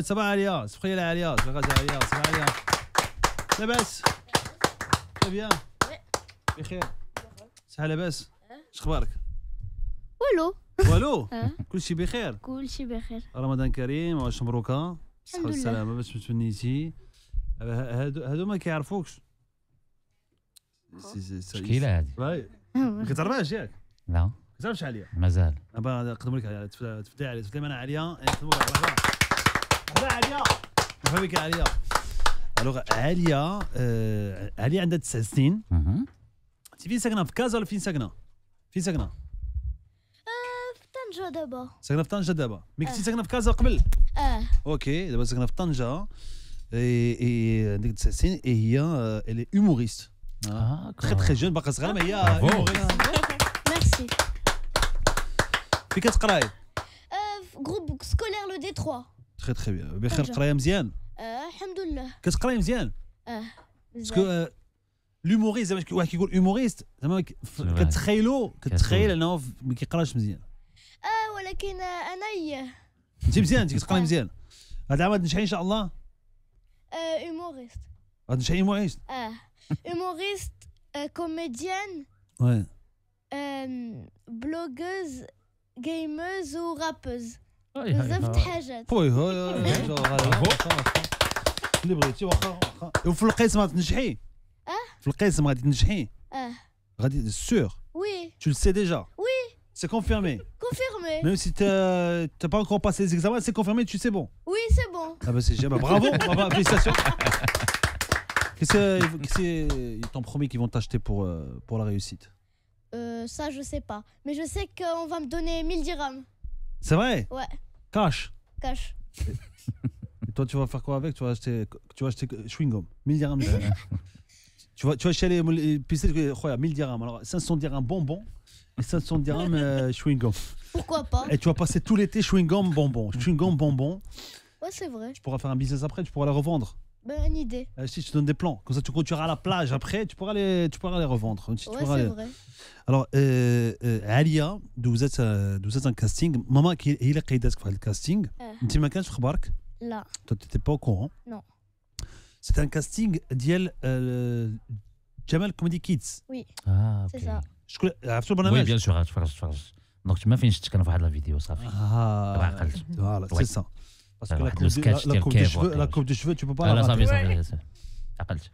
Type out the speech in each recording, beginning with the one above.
صباح عليا سبقي لي عليا صباح عليا صباح عليا لاباس بيان بخير صحة لاباس اش اخبارك والو والو كلشي بخير كلشي بخير رمضان كريم وعاش مبروكه الصحة الحمد لله. والسلامة باش تفنيتي هادو ما كيعرفوكش مشكلة هذه. ما كتعرفهاش ياك لا ما كتعرفش عليا مازال. نقدم لك عليا تفدي عليا تفدي معنا عليا نقدموا لك مرحبا عليا مرحبا بك عليا الوغ عليا عليا عندها 9 سنين انت فين ساكنه في كازا ولا فين ساكنه في طنجة دابا ساكنه في طنجه دابا مي كنتي ساكنه في كازا قبل اوكي دابا ساكنه في طنجه اي عندك 9 سنين اي هي الي هيوموريست تري تري جون باقا صغيره ما هي هيوموريست ميرسي فين كتقراي في جروب سكولير لو دي 3 تري تري بيان بخير قرايه مزيان الحمد لله كتقراي مزيان بزاف. باسكو لوموريست زعما واحد كيقول هيوموريست زعما كتخيل انه ما كيقراش مزيان ولكن انا انت مزيان انت كتقراي مزيان هذا العام غادي تنجحي ان شاء الله هيوموريست غادي تنجحي هيوموريست هيوموريست كوميديان وي بلوغوز جيمرز ورابوز بزاف د الحاجات وي اللي بغيتي واخا وفي القسم غادي تنجحي في القسم غادي تنجحي غادي سور وي tu le sais déjà oui c'est confirmé confirmé même si t'as pas encore passé les examens c'est confirmé tu sais bon oui c'est bon ah bah c'est génial bravo félicitations qu'est-ce ils t'ont promis qu'ils vont t'acheter pour la réussite ça je sais pas mais je sais qu'on va me donner 1000 dirhams c'est vrai ouais cash et toi tu vas faire quoi avec tu vas acheter chewing gum 1000 dirhams tu vas acheter les piscines khoya 1000 dirhams alors 500 dirhams bonbons et 500 dirhams chewing gum pourquoi pas et tu vas passer tout l'été chewing gum bonbons ouais c'est vrai tu pourras faire un business après tu pourras les revendre bonne idée si je te donne des plans comme ça quand tu iras à la plage après tu pourras les revendre ouais c'est vrai alors Alia دوزت un casting maman هي اللي قيدتك في هذا الكاستينغ انت ما كانش في خبارك لا tu n'étais pas au courant non c'était un casting ديال جمال كوميدي كيدز oui اوكي c'est ça شكون عرفتوا البرنامج وي بيان سور تفرجت دونك تما فين شفت كان في واحد لا فيديو صافي عقلت فوالا سي سا باسكو la coupe de cheveux tu peux pas لا la صافي rater صافي عقلت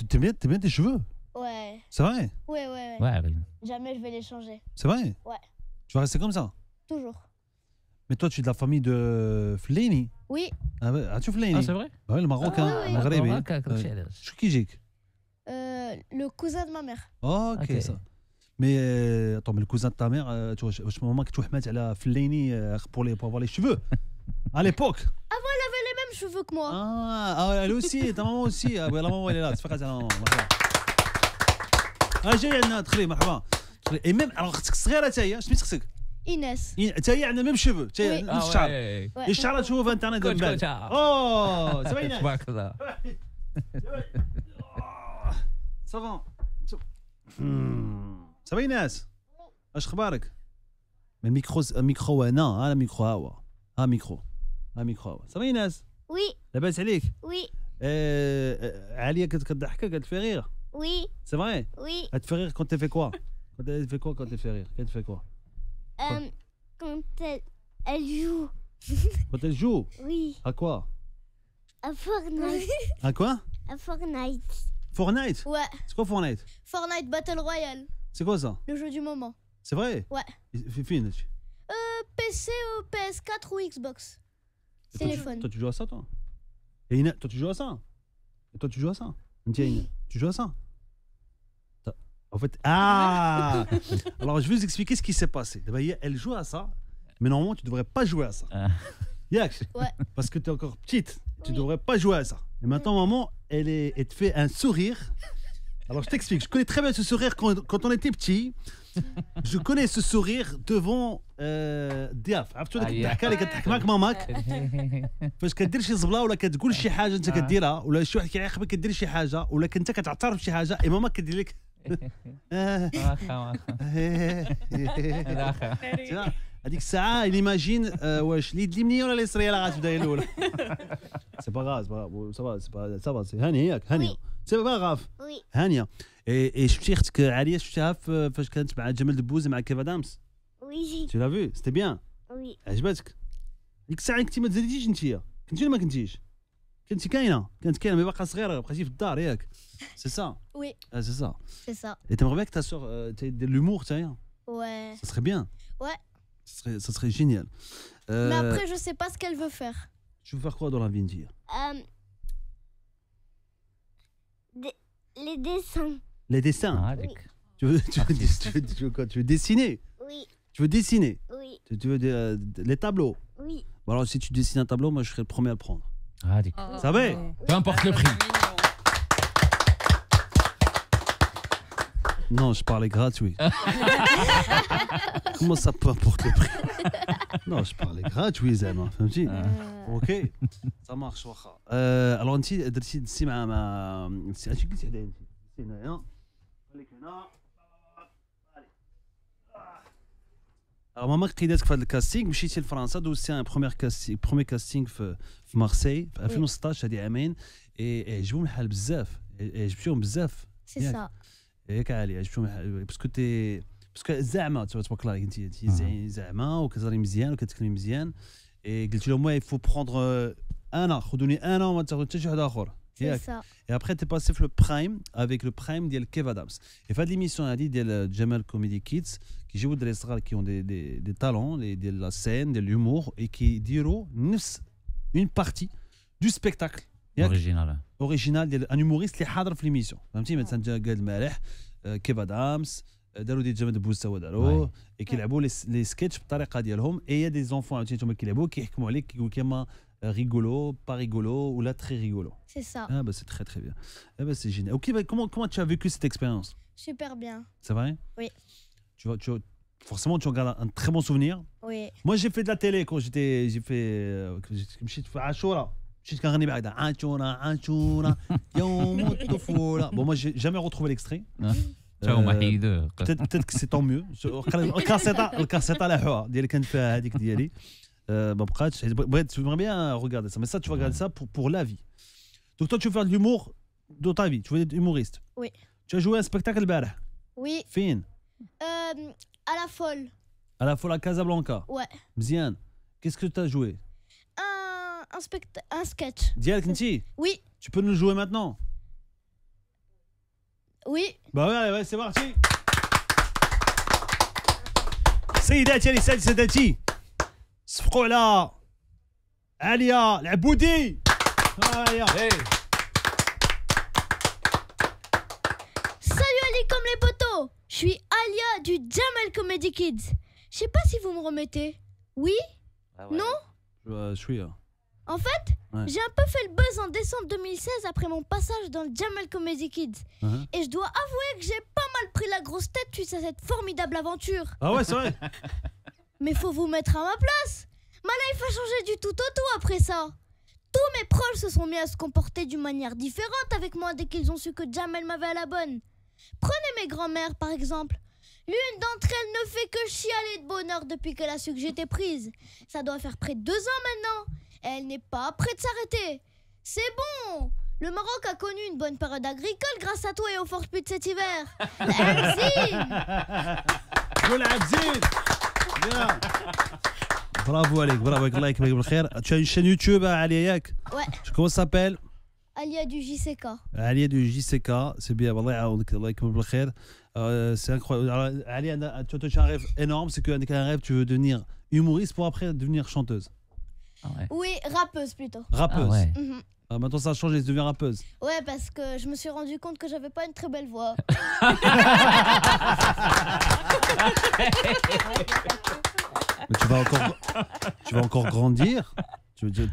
t'aimes bien tes cheveux ouais c'est vrai ouais واعر jamais je vais les changer c'est vrai ouais tu vas rester comme ça toujours mais toi tu es de la famille de Flaini oui عرفتوا Flaini سي فري ouais le marocain المغربي شو كيجيك le cousin de ma mère ok ça mais attends mais le cousin de ta mère tu vois واش ماما كتوحمات على فليني pour avoir les cheveux à l'époque avant elle avait les mêmes cheveux que moi elle aussi ta maman aussi la maman elle est là تفرقات على ماما مرحبا جاي عندنا دخلي مرحبا اي ميم alors اختك الصغيره حتى هي سميت اختك ايناس حتى هي عندها ميم شوفو حتى هي نفس الشعر الشعر تشوفه في انترنت من بعد سبعينات تبارك الله صافا صافي ناس اش اخبارك الميكرو هنا الميكرو ها ميكرو صافي ناس oui لاباس عليك oui عليا كتضحكك قالت في ريره oui c'est vrai oui elle te fait rire quand elle fait quoi quand elle fait rire quand elle fait quoi quand elle joue quand elle joue oui à quoi à Fortnite à quoi à Fortnite Fortnite ouais c'est quoi Fortnite Fortnite Battle Royale c'est quoi ça le jeu du moment c'est vrai ouais fin PC ou PS4 ou Xbox téléphone toi tu joues à ça toi et Ina toi tu joues à ça et toi tu joues à ça tu joues à ça en fait alors je vais vous expliquer ce qui s'est passé elle joue à ça mais normalement tu devrais pas jouer à ça Yak ouais parce que tu es encore petite tu devrais pas jouer à ça et maintenant maman elle te fait un sourire alors je t'explique je connais très bien ce sourire quand on était petit je connais ce sourire devant ضياف عرفتوا ديك الضحكه اللي كتضحك معك ماماك فاش كدير شي زبله ولا كتقول شي حاجه انت كديرها ولا شي واحد كيعاقبك كدير شي حاجه ولا كنت كتعترف بشي حاجه اي ماماك كدير لك هذيك الساعه il imagine واش اليد اليمنيه ولا اليسريه لا غتبدا هي الاولى. سي با غاف سا با سي هانيه ياك هانيه سي با غاف وي هانيه. اي شفتي اختك عاليه شفتيها فاش كانت مع جمال دبوز مع كيف ادامس وي tu l'as vu c'était bien وي عجبتك ديك الساعه كنتي ما تزاديتيش انتيا كنتي ولا ما كنتيش كنتي كانت كاينه مي باقا صغيره بقيتي في الدار ياك سي سا وي سي سا سي سا et t'aimerais bien que ta sœur دير l'humour تاعي ouais ça serait bien ouais ça serait génial mais après je sais pas ce qu'elle veut faire. tu veux faire quoi dans la vie Ndia Les dessins. Les dessins هذيك tu veux quoi tu veux dessiner Oui tu veux dessiner oui tu veux les tableaux oui. bon alors si tu dessines un tableau moi je serai le premier à le prendre هذيك ça va peu importe le prix. non je parlais gratuit comment ça peu importe le prix non je parlais gratuit زعما فهمتي اوكي ça marche واخا alors انت درتي دسي مع اش قلتي حدايا انت دسي هنايا خليك هنا alors ماما قيداتك في هذا الكاستينغ مشيتي لفرنسا دوزتي ان بروميير كاستينغ في مارسي في 2016 هذه عامين عجبهم الحال بزاف عجبتيهم بزاف C'est ça. ياك عالي عجبتهم باسكو زعما تبارك الله انت زعما وكتهضري مزيان وكتكلمي مزيان قلت لهم il faut prendre انا خذوني انا وما تاخذوا حتى شي واحد اخر C'est ça. et après t'es passé في le prime avec le prime ديال كيف ادامس et في هذه l'émission هذه ديال جمال كوميدي كيدز كيجيبوا الدراري الصغار qui ont des talents ديال la scène ديال l'humour et كيديروا نفس une partie du spectacle اوريجينال اوريجينال ديال ان هوموريست اللي حاضر في ليميسيون فهمتي مثلا جا قال المالح كيف ادامس داروا ديال جمال دبوز توا داروه كيلعبوا لي سكيتش بالطريقه ديالهم اي دي زونفون عاوتاني هما كيلعبوا كيحكموا عليك كيقول كيما rigolo pas rigolo ou là très rigolo C'est ça. ah bah c'est très bien ah bah c'est génial ok bah, comment tu as vécu cette expérience Super bien. c'est vrai Oui. forcément tu en gardes un très bon souvenir Oui. moi j'ai fait de la télé quand j'ai fait مشيت في عاشوره مشيت كنغني بعدا عاشوره يوم الطفوله bon moi j'ai jamais retrouvé l'extrait هما حيدوه peut-être que c'est tant mieux الكاسيطه لاحوها ديال كانت فيها هذيك ديالي ما بقاتش بغيت tu aimerais bien regarder ça mais ça tu vas regarder ça pour la vie donc toi tu veux faire de l'humour dans ta vie tu veux être humoriste Oui. tu as joué un spectacle البارح Oui. فين À la folle. à la fois à Casablanca Ouais. مزيان qu'est-ce que tu as joué Un sketch. ديالك انتي Oui. tu peux nous le jouer maintenant Oui. bah ouais c'est parti سيداتي سادتي صفقوا على عليا العبودي هيا Salut Ali comme les potos. Je suis Alia du Jamel Comedy Kids. Je sais pas si vous me remettez. Oui? Non? je suis là En fait, Ouais. j'ai un peu fait le buzz en décembre 2016 après mon passage dans le Jamel Comedy Kids. Et je dois avouer que j'ai pas mal pris la grosse tête suite à cette formidable aventure. ah ouais c'est vrai Mais faut vous mettre à ma place. Ma life a changé du tout au tout après ça. Tous mes proches se sont mis à se comporter d'une manière différente avec moi dès qu'ils ont su que Jamel m'avait à la bonne. Prenez mes grands-mères par exemple. L'une d'entre elles ne fait que chialer de bonheur depuis qu'elle a su que j'étais prise. Ça doit faire près de 2 ans maintenant. Elle n'est pas prête de s'arrêter. C'est bon. Le Maroc a connu une bonne période agricole grâce à toi et aux forces putes cet hiver. والعبزين برافو عليك الله يكرمك بالخير tu as une chaîne YouTube عليا ياك Ouais. comment ça s'appelle Alia du JCK. عليا du JCK c'est bien الله يعاونك الله يكرمك بالخير c'est incroyable عليا tu as un rêve énorme c'est que un rêve tu veux devenir humoriste pour après devenir chanteuse Oui, rappeuse plutôt. rappeuse ouais. Mhm. maintenant ça a changé tu deviens rappeuse Ouais, parce que je me suis rendu compte que j'avais pas une très belle voix. mais tu vas encore grandir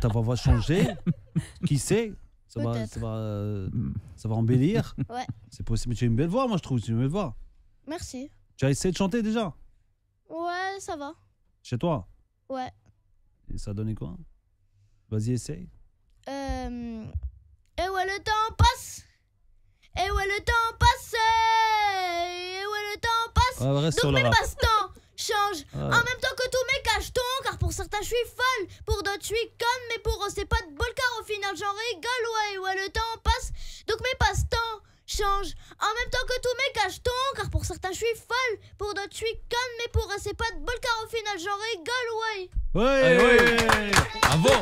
ta voix va changer qui sait Peut-être. ça va embellir Ouais. c'est possible mais tu as une belle voix moi je trouve tu as une belle voix Merci. tu as essayé de chanter déjà Ouais, ça va. chez toi Ouais. et ça a donné quoi vas-y essaye Et ouais, le temps passe. Et ouais, le temps passe. Et ouais, le temps passe. reste Donc sur le mes rap passe-temps changent en même temps que que tous mes cachetons, car pour certains je suis folle, pour d'autres je suis conne, mais pour eux c'est pas de bol, car au final j'en rigole, ouais, le temps passe, donc mes passe-temps changent en même temps que tous mes cachetons, car pour certains je suis folle, pour d'autres je suis conne, mais pour eux c'est pas de bol, car au final j'en rigole, ouais. Ouais. Bravo.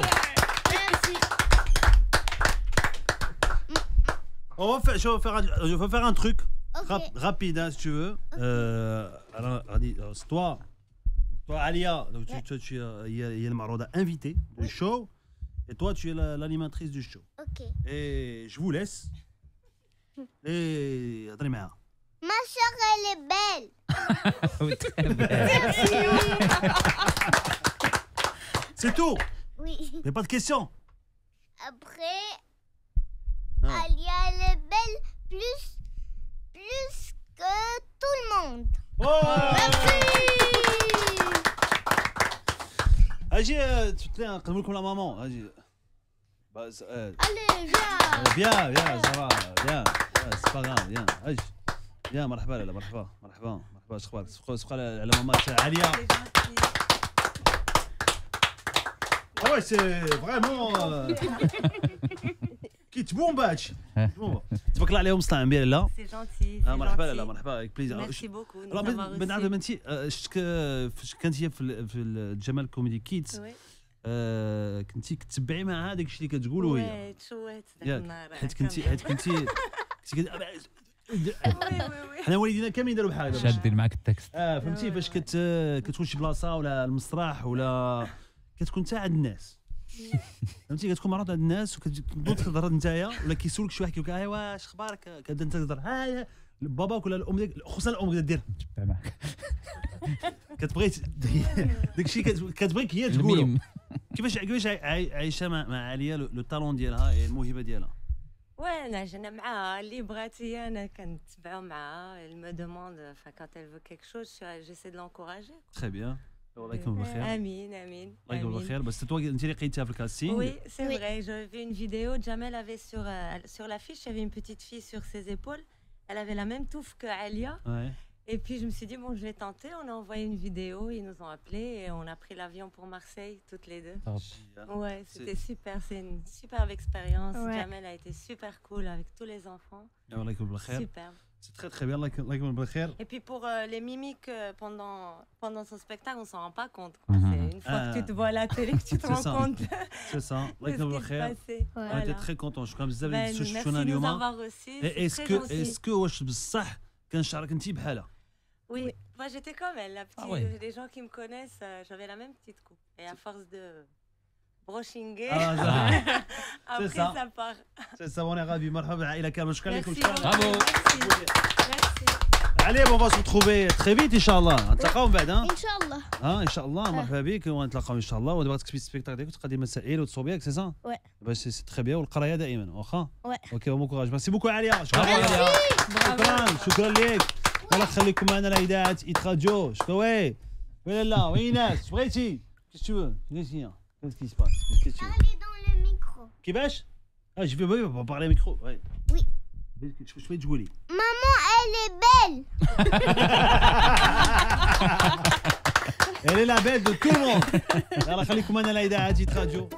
Merci. Je vais faire un truc Ok. rapide, hein, si tu veux. Alors, c'est toi, Alia, donc tu es le Maroda invité du show, et toi, tu es l'animatrice du show. Ok. Et je vous laisse. Et attendez, mais Ma soeur, elle est belle. c'est tout. Oui. Mais pas de questions. Après, Ah. Alia, elle est belle plus que tout le monde. Merci. Agis, tu te lèves comme la maman. Agis. Bah, Allez, viens. viens, ça va, viens. C'est pas grave, viens. Agis. Viens, مرحبا لالا مرحبا اخبارك سبقوا على ماما تاع عليا. Ah ouais, c'est vraiment كيتبون باتش تبارك الله عليهم مصطنع مبير لا. C'est gentil. C'est مرحبا gentil. لالا مرحبا avec plaisir. Merci beaucoup de nous Alors avoir بنعرف reçus. بنتي شفتك فاش كانت هي في الجمال كوميدي كيدز Oui. كنتي كتبعي معها داك الشيء اللي كتقول وهي Ouais, تشويت ذاك ياك النهار. حيت كنتي وي. حنا والدينا كاملين داروا بحال هكا شادين معك التكست. فهمتي فاش كتكون شي بلاصه ولا المسرح ولا كتكون حتى عند الناس فهمتي كتكون معروض عند الناس وكتبدا تهضر نتايا ولا كيسولك شي واحد كيقول لك واش اخبارك كتبدا انت تهضر ها باباك ولا الام ديالك خصوصا الام كتدير نتبع معك. كتبغي داكشي كتبغيك هي تقولو الميم. كيفاش عايشه مع عليا لو طالون ديالها الموهبه ديالها Ouais, j'ai معاها اللي بغات هي انا كنتبعو معاها. Elle me demande, enfin quand elle veut quelque chose, j'essaie de l'encourager. تري بيان الله يكون بالخير امين امين. الله يكون بالخير بس انت اللي لقيتيها في الكاستينغ Oui, c'est vrai. J'avais vu une vidéo. Jamel avait sur l'affiche, il y avait une petite fille sur ses épaules. Elle avait la même touffe que Alia. Ouais. Et puis je me suis dit, bon, je vais tenter. On a envoyé une vidéo, ils nous ont appelés et on a pris l'avion pour Marseille, toutes les deux. Ouais, c'était super. C'est une superbe expérience. Ouais. Jamel a été super cool avec tous les enfants. الله يكون بالخير Superbe. C'est très bien الله يكون بالخير Et puis pour les mimiques pendant son spectacle, on s'en rend pas compte. Quoi. Mhm. C'est une fois que tu te vois à la télé que tu te C'est rends ça. compte de c'est ça الله ce يكون qui se بالخير passait. on était très contents شكرا بزاف Ben, اللي merci شفتونا de nous اليوم avoir reçus. C'est très اسكو gentil. اسكو واش بصح كان شعرك انت بحالها Oui, moi j'étais comme elle, la petite. Ah ouais. Les gens qui me connaissent, j'avais la même petite coupe. Et à force de brochinguer, après ça. ça part. c'est ça on est ravis مرحبا العائله كامل شكرا لكم Merci. شكرا Bravo. Merci. Allez, on va se retrouver très vite, Inch'Allah. نتلاقاو من بعد ها إن شاء الله. ان شاء الله مرحبا بك ونتلاقاو ان شاء الله ودابا تكتبي السبيكتاكل ديالك وتقدمي مسائل وتصوبي ياك سي سا Ouais. باش سي تري بيان والقرايه دائما واخا Ouais. اوكي بون كوراج ميرسي بوكو عليا شكرا Bravo. شكرا لك الله يخليكم معنا الاذاعه ايت راديو شكرا وي لا وي ناس بغيتي كيش تو كيش كي سباس كيش تو Parlez dans le micro. كيفاش je vais parler au micro ouais Oui. je vais تقولي Maman, elle est belle. elle est la belle de tout le monde الله يخليكم معنا الاذاعه ايت راديو